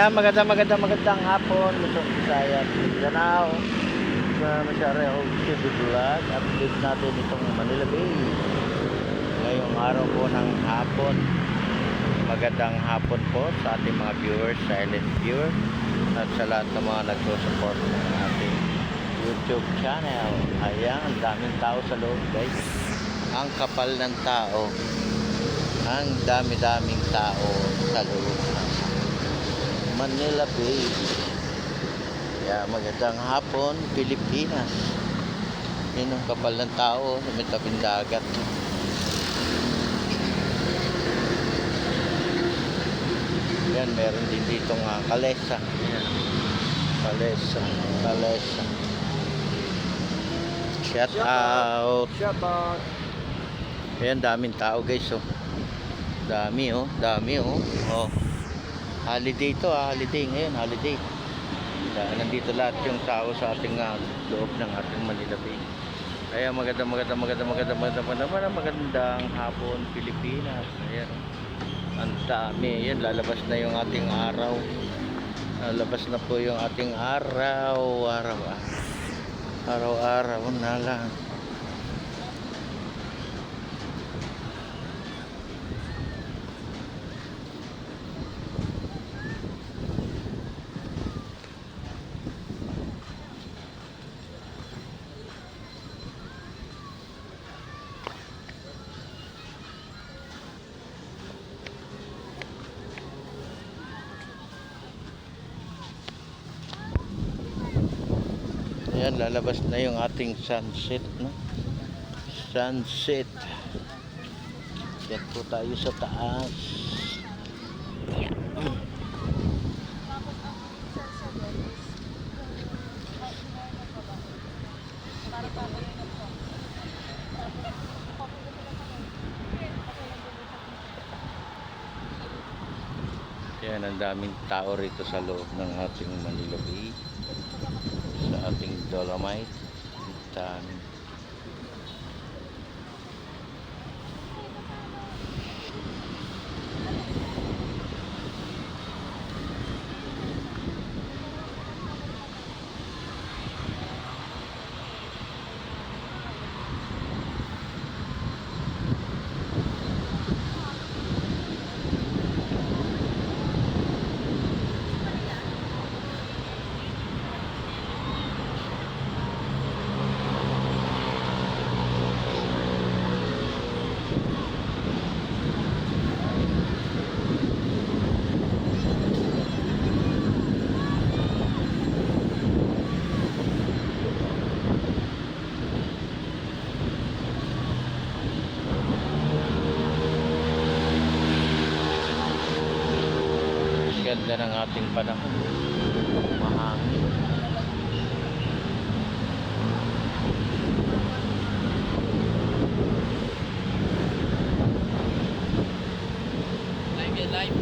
Ayan, magandang hapon. Luzon, Visayas, Mindanao. Sa Masyari ako TV Vlog. Update natin itong Manila Bay. Ngayong araw po ng hapon. Magandang hapon po sa ating mga viewers, silent viewer. At sa lahat ng mga nagsusupport ng ating YouTube channel. Ayan, ang daming tao sa loob, guys. Ang kapal ng tao. Ang dami-daming tao sa loob ng Manila Bay. Kaya magandang hapon, Pilipinas. Yan ang kapal ng tao sa may tabing dagat. Yan, meron din dito nga Kalesa. Yan. Kalesa. Shout out. Ayan, daming tao, guys. Oh. Dami oh. Oh. Holiday to, holiday ngayon, holiday. Nandito lahat yung tao sa ating loob ng ating Manila Bay. Kaya magandang hapon, Pilipinas. Ayan. Ang dami. Ayan, lalabas na yung ating araw. Lalabas na po yung ating araw-araw na lang. Ayan, lalabas na yung ating sunset, no? Sunset. Yan po tayo sa taas. Ayan. Yan, ang daming tao rito sa loob ng ating Manila Bay. Sa ating Dolomite. Dami. Ganda ng ating panahon. Mahangin. Live.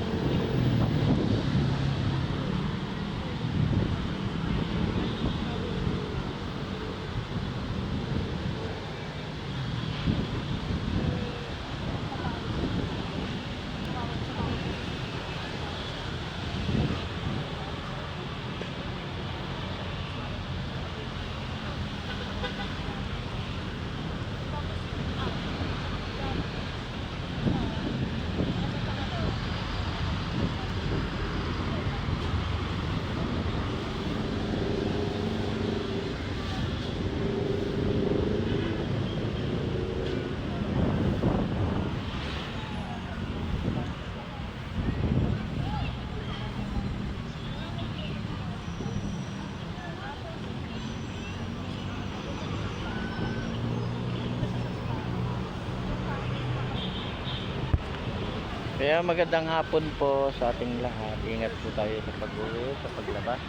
Kaya magandang hapon po sa ating lahat. Ingat po tayo sa pag-uwi, sa paglabas.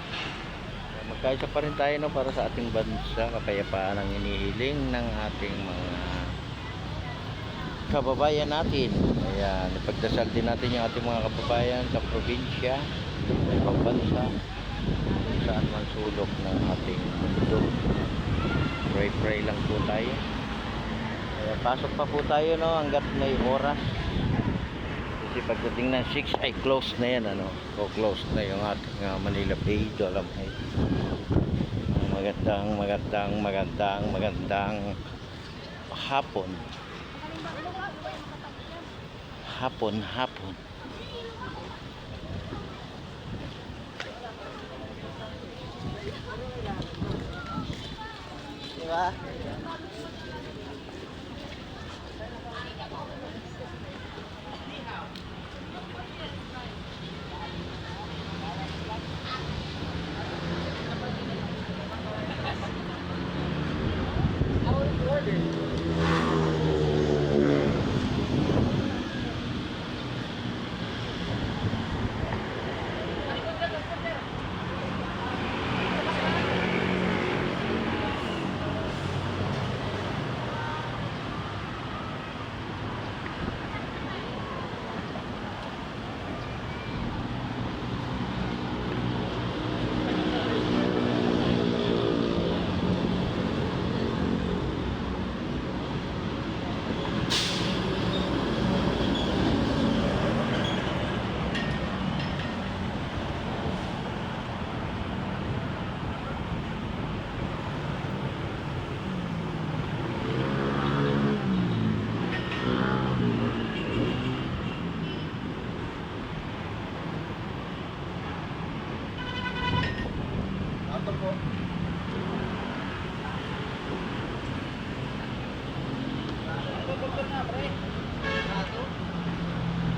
Magkaisa pa rin tayo, no, para sa ating bansa. Kapayapaan ang inihiling ng ating mga kababayan natin. Ayan, ipagdasal din natin yung ating mga kababayan sa probinsya, sa ibang bansa, kung saan man sulok ng ating mundo. Pray lang po tayo. Kaya pasok pa po tayo, no, hanggat may oras. Kasi pagdating ng 6 ay close na yan, ano? O close na yung ating Manila Bay, Dolomite. Magandang hapon. Hapon. Diba?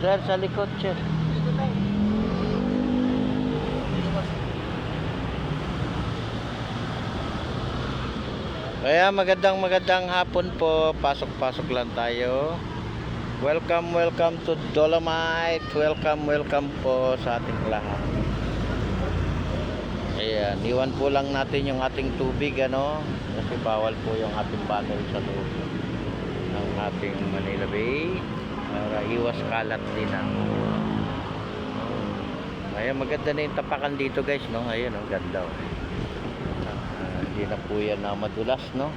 Sir, sa likod, sir. Kaya magandang hapon po. Pasok lang tayo. Welcome to Dolomite. Welcome po sa ating lahat. Ayan, iwan po lang natin yung ating tubig, ano? Kasi bawal po yung ating bottle sa loob ng ating Manila Bay. Para iwas kalat din ang ayan, maganda na yung tapakan dito guys, no? Ayan, ang ganda, oh. Hindi na po yan na madulas, no?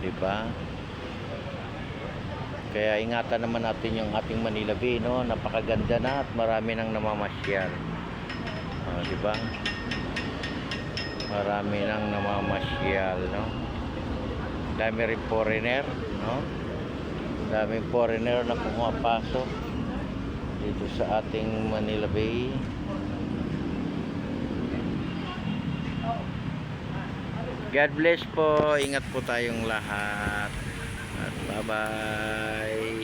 Diba? Kaya ingatan naman natin yung ating Manila Bay, no? Napakaganda na at marami nang namamasyal, diba? Marami nang namamasyal, no? Dami rin foreigner, no? Daming foreigner na pumapasok dito sa ating Manila Bay. God bless po. Ingat po tayong lahat. At bye-bye.